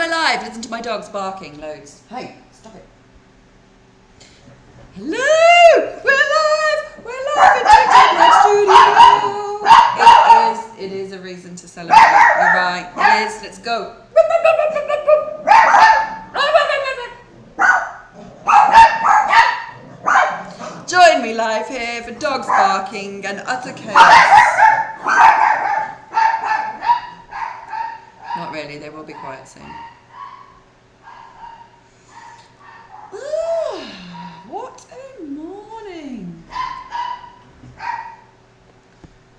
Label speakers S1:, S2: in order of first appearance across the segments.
S1: my live. Listen to my dogs barking loads. Hey, stop it. Hello! We're live! We're live in TikTok Studio! It is a reason to celebrate. You're right. It is. Let's go. Join me live here for dogs barking and utter chaos. Not really, they will be quiet soon. What a morning.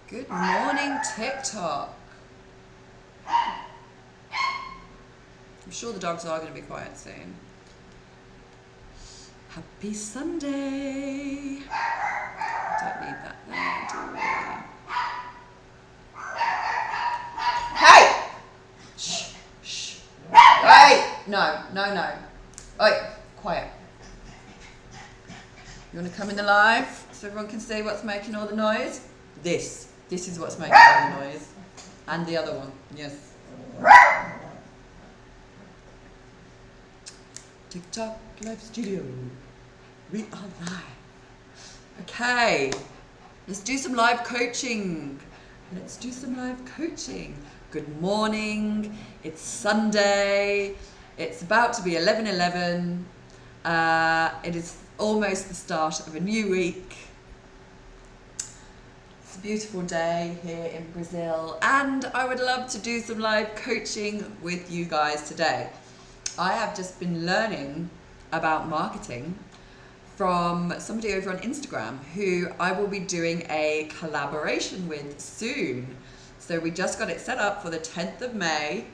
S1: Good morning, TikTok. I'm sure the dogs are going to be quiet soon. Happy Sunday. Don't need that there, do we? Hey! Shh, shh. Hey! No. Oi, quiet. You want to come in the live so everyone can see what's making all the noise? This is what's making all the noise. And the other one, yes. TikTok Live Studio. We are live. Okay, let's do some live coaching. Good morning. It's Sunday. It's about to be 11:11. It is almost the start of a new week. It's a beautiful day here in Brazil, and I would love to do some live coaching with you guys today. I have just been learning about marketing from somebody over on Instagram who I will be doing a collaboration with soon. So we just got it set up for the 10th of May.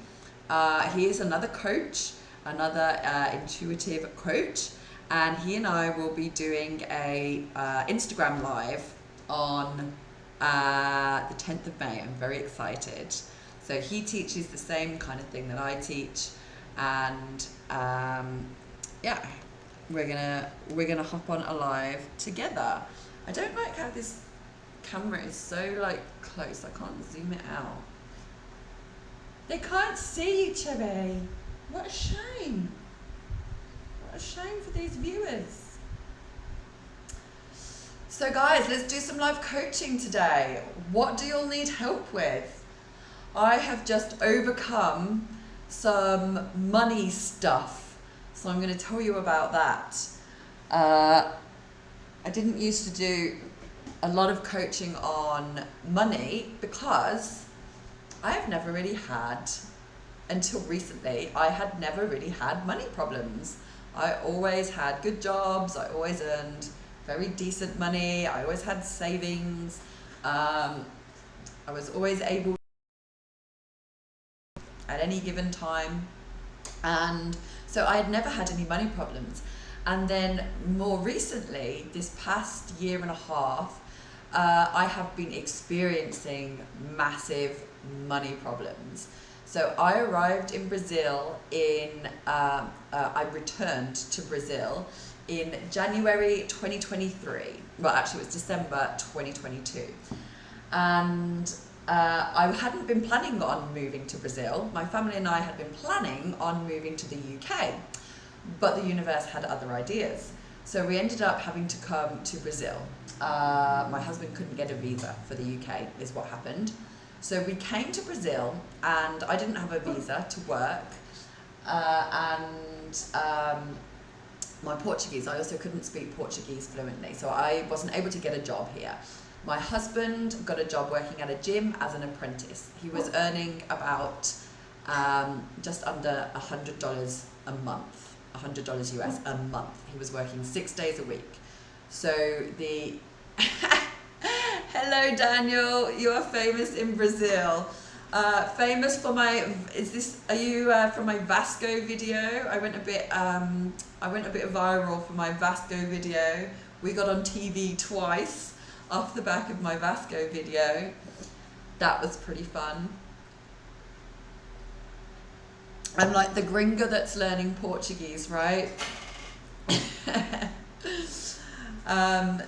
S1: He is another coach, another intuitive coach, and he and I will be doing a Instagram live on the 10th of May. I'm very excited. So he teaches the same kind of thing that I teach, and yeah, we're gonna hop on a live together. I don't like how this camera is so like close. I can't zoom it out. They can't see each other. What a shame. What a shame for these viewers. So guys, let's do some live coaching today. What do you all need help with? I have just overcome some money stuff, so I'm going to tell you about that. I didn't used to do a lot of coaching on money because I have never really had, until recently, I had never really had money problems. I always had good jobs, I always earned very decent money, I always had savings, I was always able at any given time, and so I had never had any money problems. And then more recently, this past year and a half, I have been experiencing massive money problems. So I arrived in Brazil I returned to Brazil in January 2023. Well, actually it was December 2022. And I hadn't been planning on moving to Brazil. My family and I had been planning on moving to the UK, but the universe had other ideas. So we ended up having to come to Brazil. My husband couldn't get a visa for the UK, is what happened. So we came to Brazil, and I didn't have a visa to work. My Portuguese, I also couldn't speak Portuguese fluently, so I wasn't able to get a job here. My husband got a job working at a gym as an apprentice. He was earning about just under $100 a month, $100 US a month. He was working 6 days a week. So the hello Daniel, you are famous in Brazil. Famous for my, are you from my Vasco video? I went a bit viral for my Vasco video. We got on TV twice off the back of my Vasco video. That was pretty fun. I'm like the gringo that's learning Portuguese, right?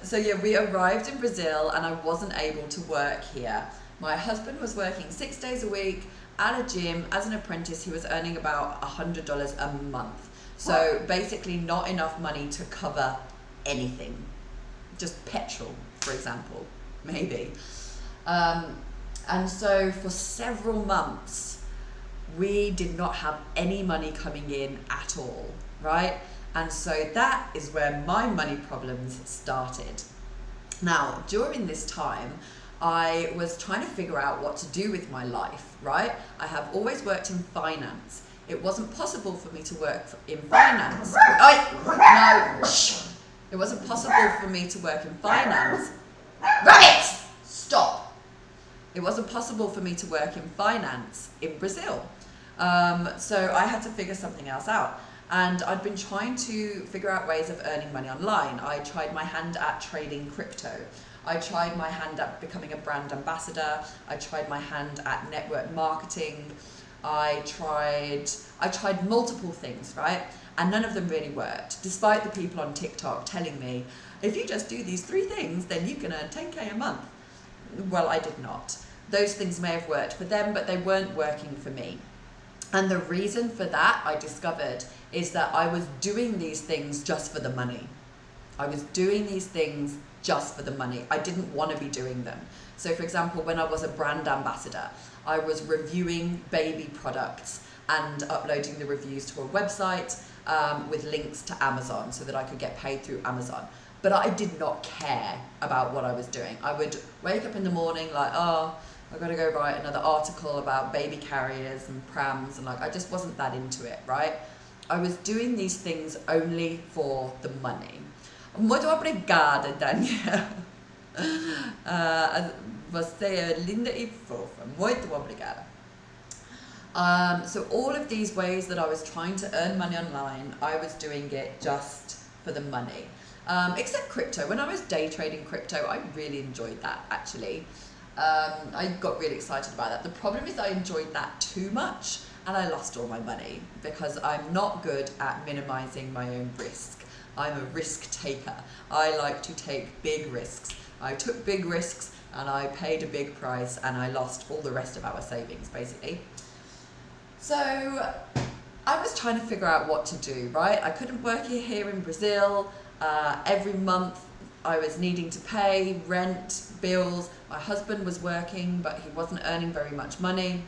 S1: So yeah, we arrived in Brazil and I wasn't able to work here. My husband was working 6 days a week at a gym as an apprentice. He was earning about $100 a month. So basically not enough money to cover anything. Just petrol, for example, maybe. And so for several months, we did not have any money coming in at all, right? And so that is where my money problems started. Now, during this time, I was trying to figure out what to do with my life, right? I have always worked in finance. It wasn't possible for me to work in finance. No, shh. It wasn't possible for me to work in finance. Rabbit! Stop. It wasn't possible for me to work in finance in Brazil. So I had to figure something else out. And I'd been trying to figure out ways of earning money online. I tried my hand at trading crypto. I tried my hand at becoming a brand ambassador. I tried my hand at network marketing. I tried multiple things, right? And none of them really worked, despite the people on TikTok telling me, if you just do these 3 things, then you can earn 10K a month. Well, I did not. Those things may have worked for them, but they weren't working for me. And the reason for that, I discovered, is that I was doing these things just for the money. I was doing these things just for the money. I didn't want to be doing them. So for example, when I was a brand ambassador, I was reviewing baby products and uploading the reviews to a website with links to Amazon so that I could get paid through Amazon. But I did not care about what I was doing. I would wake up in the morning like, oh, I've got to go write another article about baby carriers and prams, and like I just wasn't that into it, right? I was doing these things only for the money. Muito obrigada, Daniel. Você é linda e fofa. Muito obrigada. So all of these ways that I was trying to earn money online, I was doing it just for the money. Except crypto. When I was day trading crypto, I really enjoyed that actually. I got really excited about that. The problem is I enjoyed that too much and I lost all my money because I'm not good at minimizing my own risk. I'm a risk taker. I like to take big risks. I took big risks and I paid a big price and I lost all the rest of our savings basically. So I was trying to figure out what to do, right? I couldn't work here in Brazil. Every month I was needing to pay rent, bills. My husband was working, but he wasn't earning very much money.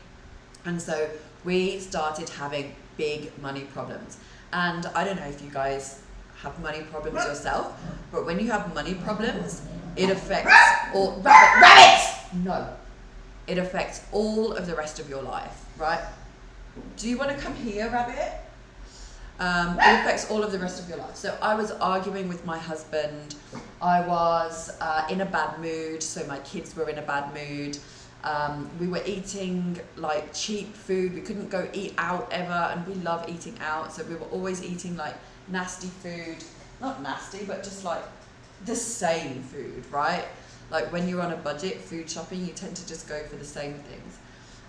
S1: And so we started having big money problems. And I don't know if you guys have money problems yourself, but when you have money problems, it affects all, rabbit! No. It affects all of the rest of your life, right? Do you want to come here, rabbit? It affects all of the rest of your life. So I was arguing with my husband. I was in a bad mood, so my kids were in a bad mood. We were eating like cheap food. We couldn't go eat out ever, and we love eating out, so we were always eating like nasty food. Not nasty, but just like the same food, right? Like when you're on a budget food shopping, you tend to just go for the same things.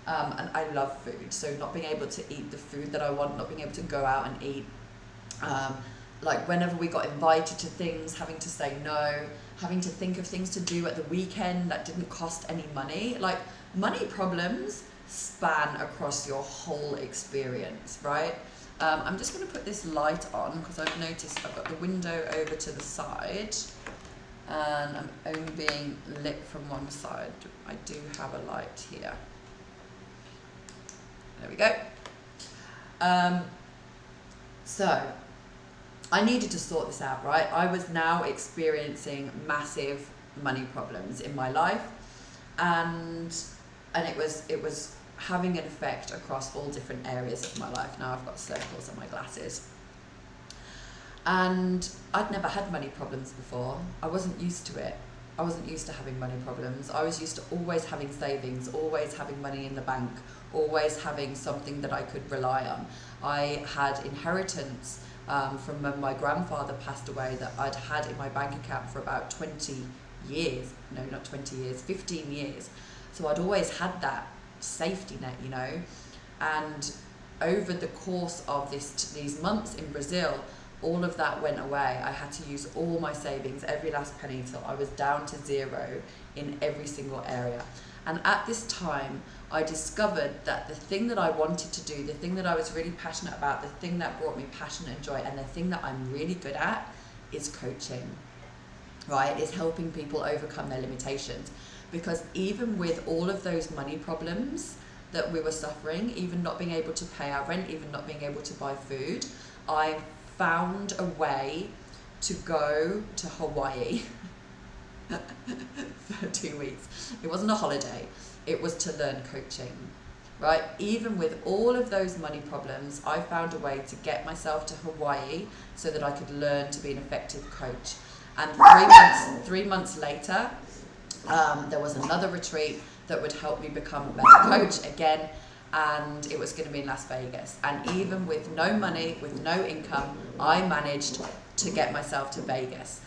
S1: And I love food, so not being able to eat the food that I want, not being able to go out and eat. Like whenever we got invited to things, having to say no, having to think of things to do at the weekend that didn't cost any money. Like money problems span across your whole experience, right? I'm just going to put this light on because I've noticed I've got the window over to the side and I'm only being lit from one side. I do have a light here. There we go. So I needed to sort this out, right? I was now experiencing massive money problems in my life, and it was having an effect across all different areas of my life. Now I've got circles on my glasses. And I'd never had money problems before. I wasn't used to it. I wasn't used to having money problems. I was used to always having savings, always having money in the bank, always having something that I could rely on. I had inheritance from when my grandfather passed away that I'd had in my bank account for about 20 years. No, not 20 years, 15 years. So I'd always had that safety net, you know. And over the course of these months in Brazil, all of that went away. I had to use all my savings, every last penny, till I was down to zero in every single area. And at this time, I discovered that the thing that I wanted to do, the thing that I was really passionate about, the thing that brought me passion and joy, and the thing that I'm really good at is coaching, right? Is helping people overcome their limitations. Because even with all of those money problems that we were suffering, even not being able to pay our rent, even not being able to buy food, I found a way to go to Hawaii for 2 weeks. It wasn't a holiday, it was to learn coaching, right? Even with all of those money problems, I found a way to get myself to Hawaii so that I could learn to be an effective coach. And 3 months later, there was another retreat that would help me become a better coach again, and it was going to be in Las Vegas. And even with no money, with no income, I managed to get myself to Vegas.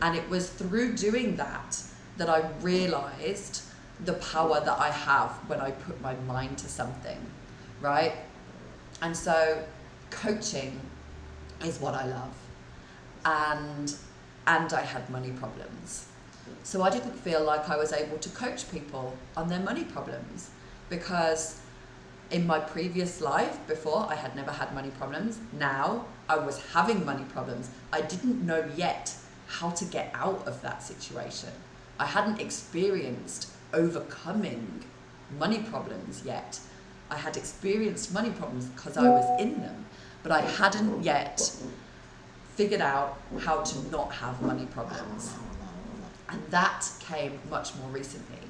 S1: And it was through doing that that I realized the power that I have when I put my mind to something, right? And so coaching is what I love. And I had money problems. So I didn't feel like I was able to coach people on their money problems, because in my previous life before, I had never had money problems. Now I was having money problems. I didn't know yet how to get out of that situation. I hadn't experienced overcoming money problems yet. I had experienced money problems because I was in them, but I hadn't yet figured out how to not have money problems. And that came much more recently.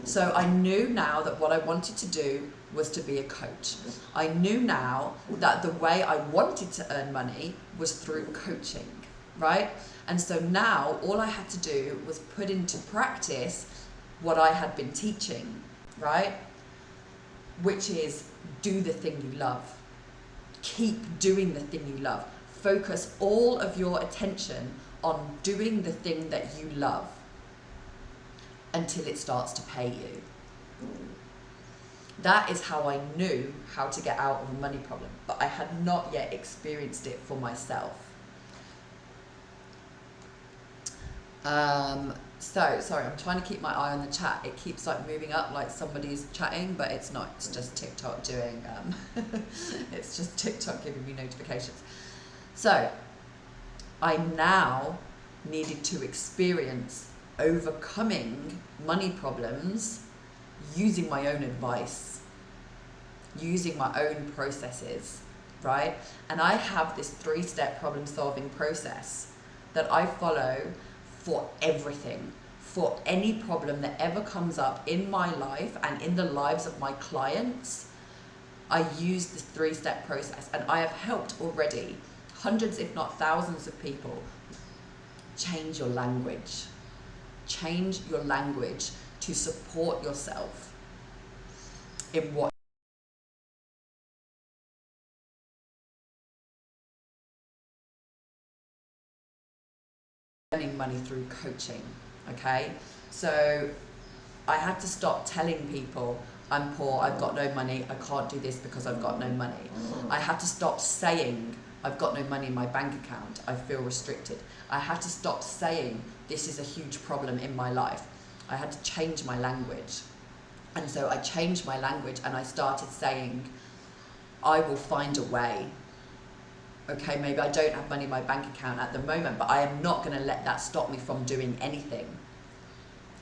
S1: So I knew now that what I wanted to do was to be a coach. I knew now that the way I wanted to earn money was through coaching, right? And so now all I had to do was put into practice what I had been teaching, right? Which is do the thing you love. Keep doing the thing you love. Focus all of your attention on doing the thing that you love until it starts to pay you. That is how I knew how to get out of a money problem, but I had not yet experienced it for myself. So, sorry, I'm trying to keep my eye on the chat. It keeps like moving up like somebody's chatting, but it's not. It's just TikTok doing, it's just TikTok giving me notifications. So, I now needed to experience overcoming money problems using my own advice, using my own processes, right? And I have this 3-step problem solving process that I follow for everything, for any problem that ever comes up in my life and in the lives of my clients. I use this 3-step process, and I have helped already hundreds, if not thousands of people. Change your language. Change your language to support yourself in what earning money through coaching, okay? So I had to stop telling people I'm poor, I've got no money, I can't do this because I've got no money. I had to stop saying I've got no money in my bank account, I feel restricted. I had to stop saying this is a huge problem in my life. I had to change my language. And so I changed my language and I started saying, I will find a way. Okay, maybe I don't have money in my bank account at the moment, but I am not going to let that stop me from doing anything.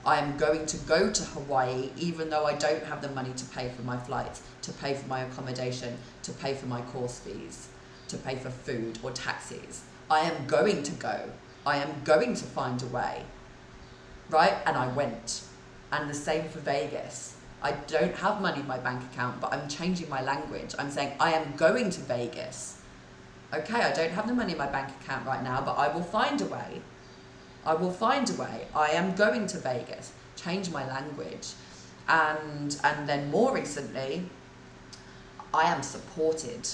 S1: I am going to go to Hawaii even though I don't have the money to pay for my flights, to pay for my accommodation, to pay for my course fees, to pay for food or taxis. I am going to go. I am going to find a way, right? And I went. And the same for Vegas. I don't have money in my bank account, but I'm changing my language. I'm saying I am going to Vegas. Okay, I don't have the money in my bank account right now, but I will find a way. I will find a way. I am going to Vegas. Change my language. And then more recently, I am supported.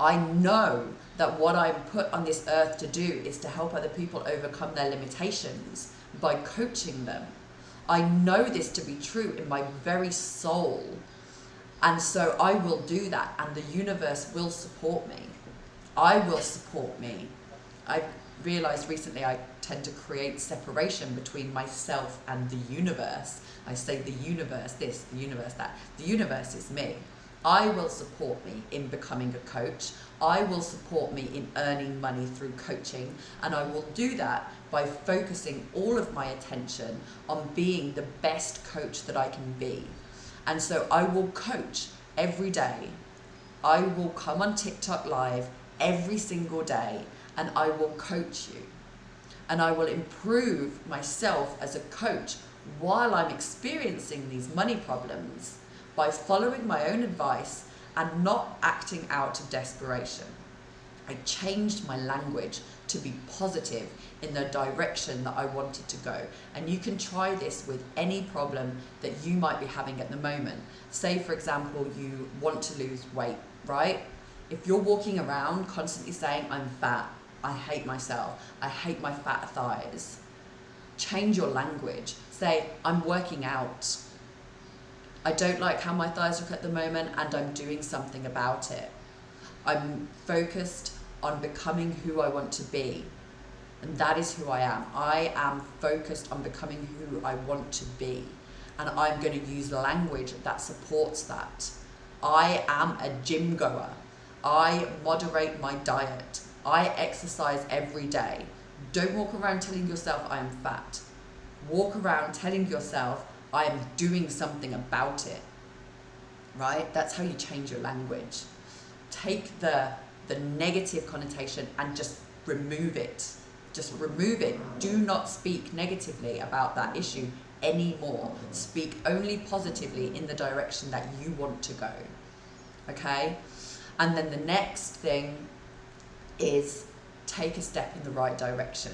S1: I know that what I'm put on this earth to do is to help other people overcome their limitations by coaching them. I know this to be true in my very soul. And so I will do that, and the universe will support me. I will support me. I realized recently I tend to create separation between myself and the universe. I say the universe this, the universe that. The universe is me. I will support me in becoming a coach. I will support me in earning money through coaching, and I will do that by focusing all of my attention on being the best coach that I can be. And so I will coach every day. I will come on TikTok live every single day, and I will coach you. And I will improve myself as a coach while I'm experiencing these money problems by following my own advice and not acting out of desperation. I changed my language to be positive in the direction that I wanted to go. And you can try this with any problem that you might be having at the moment. Say, for example, you want to lose weight, right? If you're walking around constantly saying, I'm fat, I hate myself, I hate my fat thighs, change your language. Say, I'm working out. I don't like how my thighs look at the moment, and I'm doing something about it. I'm focused on becoming who I want to be, and that is who I am. I am focused on becoming who I want to be, and I'm going to use language that supports that. I am a gym goer. I moderate my diet. I exercise every day. Don't walk around telling yourself I am fat. Walk around telling yourself I am doing something about it, right? That's how you change your language. Take the negative connotation and just remove it. Just remove it. Do not speak negatively about that issue anymore. Speak only positively in the direction that you want to go, okay? And then the next thing is take a step in the right direction.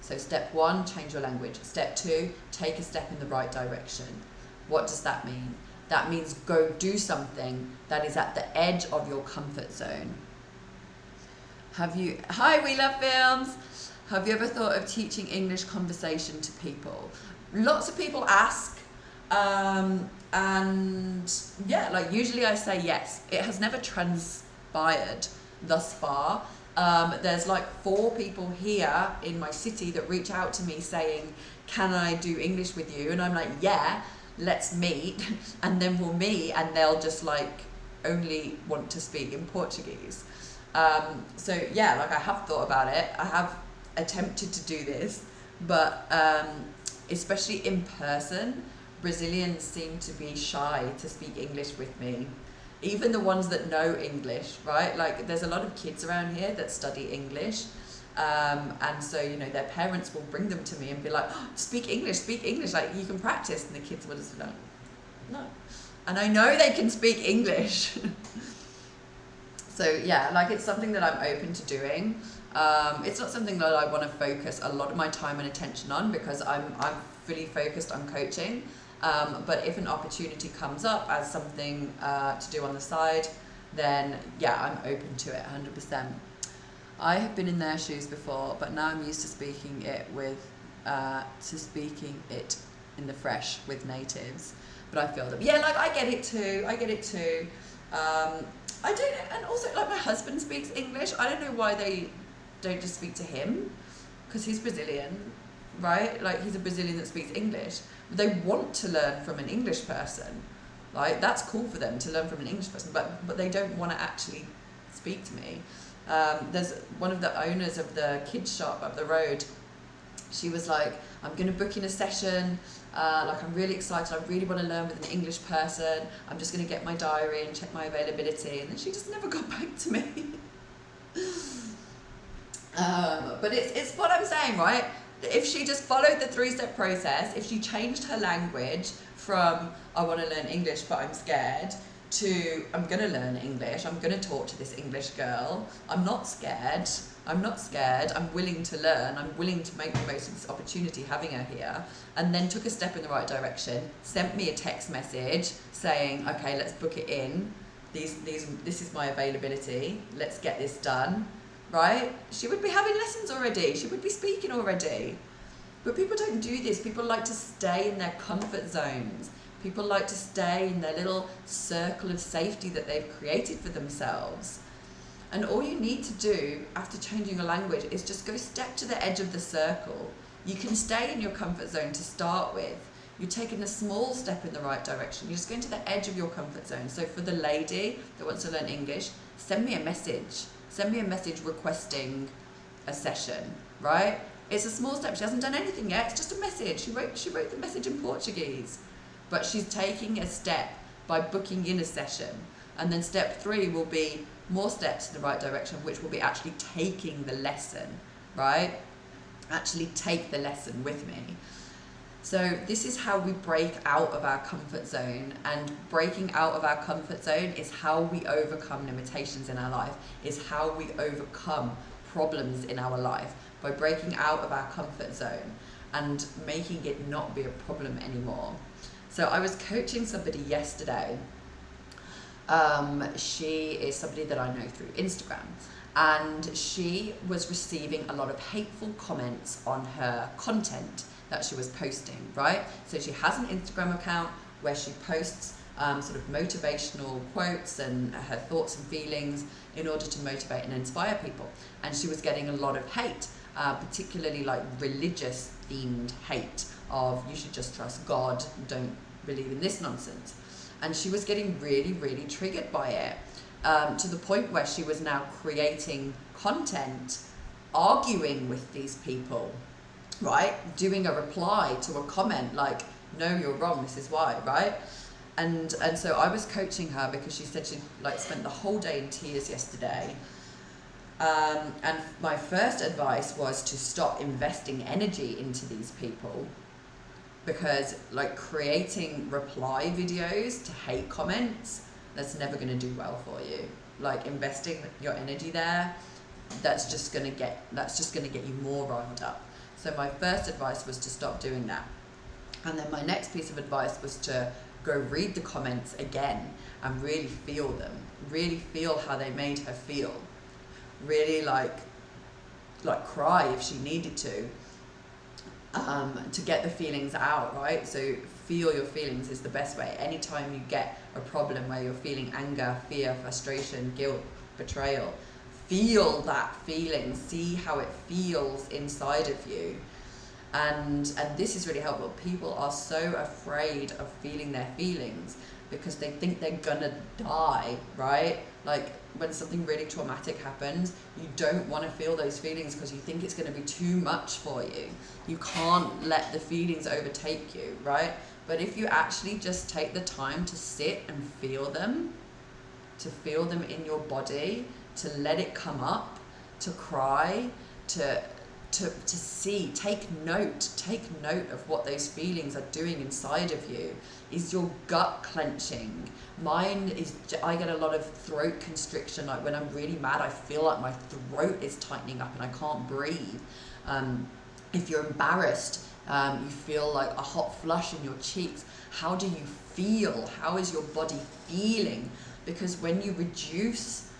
S1: So step 1, change your language. Step 2, take a step in the right direction. What does that mean? That means go do something that is at the edge of your comfort zone. Hi, We Love Films. Have you ever thought of teaching English conversation to people? Lots of people ask, and yeah, like usually I say yes. It has never transpired thus far. There's like 4 people here in my city that reach out to me saying, can I do English with you? And I'm like, yeah, let's meet. And then we'll meet, and they'll just like only want to speak in Portuguese. So yeah, like I have thought about it. I have attempted to do this, but especially in person, Brazilians seem to be shy to speak English with me. Even the ones that know English, right? Like there's a lot of kids around here that study English. And so, you know, their parents will bring them to me and be like, oh, speak English, like you can practice. And the kids will just be like, no. And I know they can speak English. So yeah, like it's something that I'm open to doing. It's not something that I want to focus a lot of my time and attention on because I'm fully focused on coaching. But if an opportunity comes up as something to do on the side, then yeah, I'm open to it 100%. I have been in their shoes before, but now I'm used to speaking it in the fresh with natives. But I feel that, yeah, like I get it too. I don't know, and also like my husband speaks English. I don't know why they don't just speak to him, because he's Brazilian, right? Like he's a Brazilian that speaks English. They want to learn from an English person. Like that's cool for them to learn from an English person, but they don't want to actually speak to me. There's one of the owners of the kids shop up the road. She was like, I'm going to book in a session. Like I'm really excited. I really want to learn with an English person. I'm just going to get my diary and check my availability. And then she just never got back to me. But it's what I'm saying, right? If she just followed the 3-step process, if she changed her language from I want to learn English but I'm scared to I'm going to learn English, I'm going to talk to this English girl, I'm not scared, I'm willing to learn, I'm willing to make the most of this opportunity having her here, and then took a step in the right direction, sent me a text message saying, okay, let's book it in, this is my availability, let's get this done, right? She would be having lessons already, she would be speaking already. But people don't do this. People like to stay in their comfort zones. People like to stay in their little circle of safety that they've created for themselves. And all you need to do after changing your language is just go step to the edge of the circle. You can stay in your comfort zone to start with. You're taking a small step in the right direction. You're just going to the edge of your comfort zone. So for the lady that wants to learn English, send me a message. Send me a message requesting a session, right? It's a small step. She hasn't done anything yet. It's just a message. She wrote the message in Portuguese. But she's taking a step by booking in a session. And then step 3 will be more steps in the right direction, which will be actually taking the lesson, right? Actually take the lesson with me. So this is how we break out of our comfort zone, and breaking out of our comfort zone is how we overcome limitations in our life, is how we overcome problems in our life, by breaking out of our comfort zone and making it not be a problem anymore. So I was coaching somebody yesterday. She is somebody that I know through Instagram, and she was receiving a lot of hateful comments on her content that she was posting, right? So she has an Instagram account where she posts sort of motivational quotes and her thoughts and feelings in order to motivate and inspire people. And she was getting a lot of hate, particularly like religious themed hate of you should just trust God, don't believe in this nonsense. And she was getting really, really triggered by it, to the point where she was now creating content, arguing with these people, right? Doing a reply to a comment like, no, you're wrong, this is why, right? And so I was coaching her because she said she like spent the whole day in tears yesterday. And my first advice was to stop investing energy into these people, because like creating reply videos to hate comments, that's never going to do well for you. Like investing your energy there, that's just going to get you more riled up. So my first advice was to stop doing that. And then my next piece of advice was to go read the comments again and really feel them, really feel how they made her feel, really like cry if she needed to get the feelings out, right? So feel your feelings is the best way. Anytime you get a problem where you're feeling anger, fear, frustration, guilt, betrayal, feel that feeling, see how it feels inside of you. And this is really helpful. People are so afraid of feeling their feelings because they think they're gonna die, right? Like when something really traumatic happens, you don't want to feel those feelings because you think it's going to be too much for you. You can't let the feelings overtake you, right? But if you actually just take the time to sit and feel them in your body, to let it come up, to cry, to see, take note of what those feelings are doing inside of you. Is your gut clenching? Mine is, I get a lot of throat constriction, like when I'm really mad, I feel like my throat is tightening up and I can't breathe. If you're embarrassed, you feel like a hot flush in your cheeks. How do you feel? How is your body feeling? Because when you reduce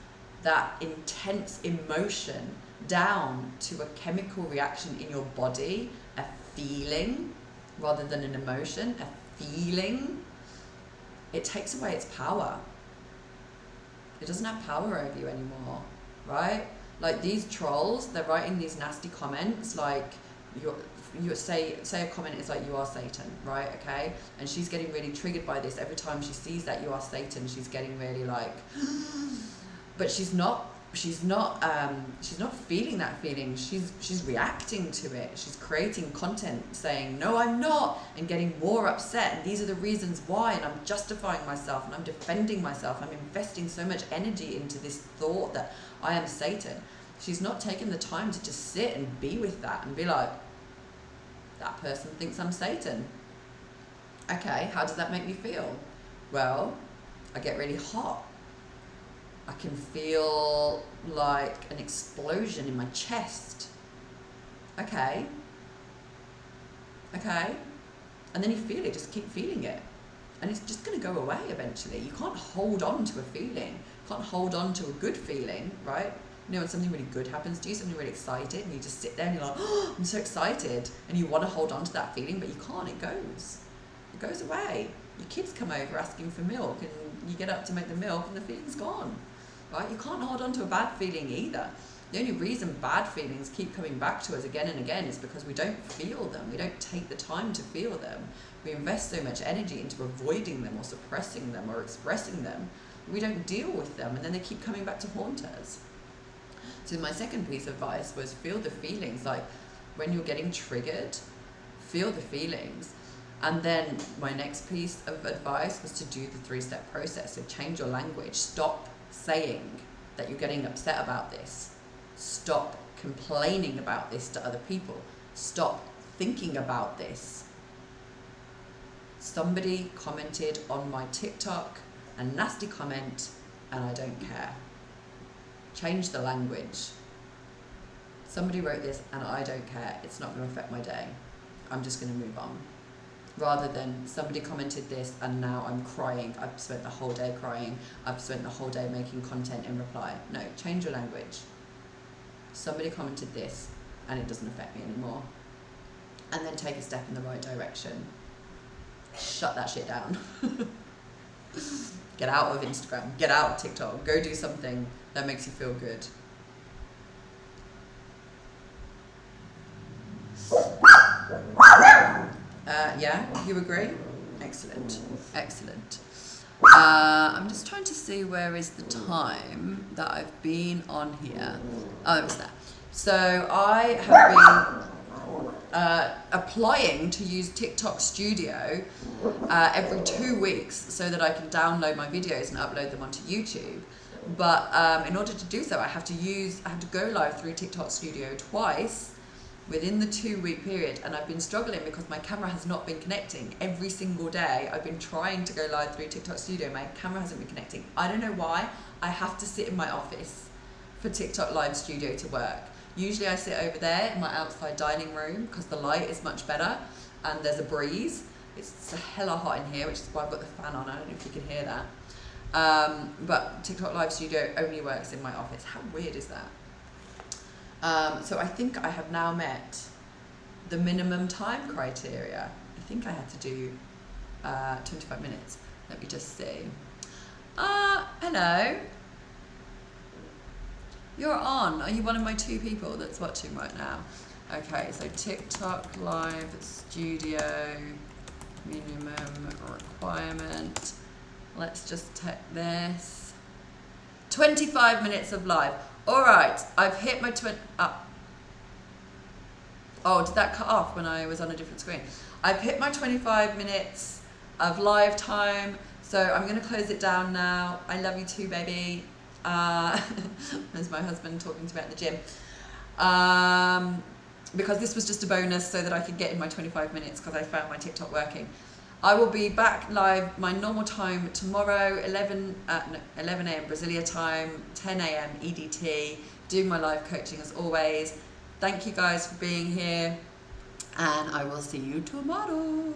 S1: that intense emotion down to a chemical reaction in your body, a feeling rather than an emotion, a feeling, it takes away its power. It doesn't have power over you anymore, right? Like these trolls, they're writing these nasty comments like you say a comment is like, you are Satan, right? Okay, and she's getting really triggered by this. Every time she sees that you are Satan, she's getting really like but she's not feeling that feeling. She's reacting to it. She's creating content saying, no, I'm not, and getting more upset, and these are the reasons why, and I'm justifying myself and I'm defending myself. I'm investing so much energy into this thought that I am Satan. She's not taking the time to just sit and be with that and be like, that person thinks I'm Satan. Okay, how does that make me feel? Well, I get really hot. I can feel like an explosion in my chest. Okay. And then you feel it, just keep feeling it. And it's just going to go away eventually. You can't hold on to a feeling. You can't hold on to a good feeling, right? You know, when something really good happens to you, something really excited, and you just sit there and you're like, oh, I'm so excited. And you want to hold on to that feeling, but you can't, it goes away. Your kids come over asking for milk, and you get up to make the milk and the feeling's gone. right? You can't hold on to a bad feeling either. The only reason bad feelings keep coming back to us again and again is because we don't feel them. We don't take the time to feel them. We invest so much energy into avoiding them or suppressing them or expressing them. We don't deal with them, and then they keep coming back to haunt us. So my second piece of advice was feel the feelings. Like when you're getting triggered, feel the feelings. And then my next piece of advice was to do the 3-step process. So change your language. Stop saying that you're getting upset about this. Stop complaining about this to other people. Stop thinking about this. Somebody commented on my TikTok a nasty comment and I don't care. Change the language. Somebody wrote this and I don't care. It's not going to affect my day. I'm just going to move on. Rather than somebody commented this and now I'm crying. I've spent the whole day crying. I've spent the whole day making content in reply. No, change your language. Somebody commented this and it doesn't affect me anymore. And then take a step in the right direction. Shut that shit down. Get out of Instagram. Get out of TikTok. Go do something that makes you feel good. Yeah, you agree? Excellent. Excellent. I'm just trying to see where is the time that I've been on here. Oh, it's there. So I have been applying to use TikTok Studio every 2 weeks so that I can download my videos and upload them onto YouTube. But in order to do so, I have to go live through TikTok Studio twice within the 2-week period, and I've been struggling because my camera has not been connecting. Every single day I've been trying to go live through TikTok Studio, my camera hasn't been connecting. I don't know why. I have to sit in my office for TikTok Live Studio to work. Usually I sit over there in my outside dining room because the light is much better and there's a breeze. It's hella hot in here, which is why I've got the fan on. I don't know if you can hear that. But TikTok Live Studio only works in my office. How weird is that? So I think I have now met the minimum time criteria. I think I had to do 25 minutes. Let me just see. Hello. You're on. Are you one of my 2 people that's watching right now? Okay, so TikTok Live Studio minimum requirement. Let's just take this. 25 minutes of live. All right, I've hit my Oh, did that cut off when I was on a different screen? I've hit my 25 minutes of live time, so I'm going to close it down now. I love you too, baby. There's my husband talking to me at the gym. Because this was just a bonus so that I could get in my 25 minutes because I found my TikTok working. I will be back live my normal time tomorrow, 11 a.m. Brasilia time, 10 a.m. EDT, doing my live coaching as always. Thank you guys for being here, and I will see you tomorrow.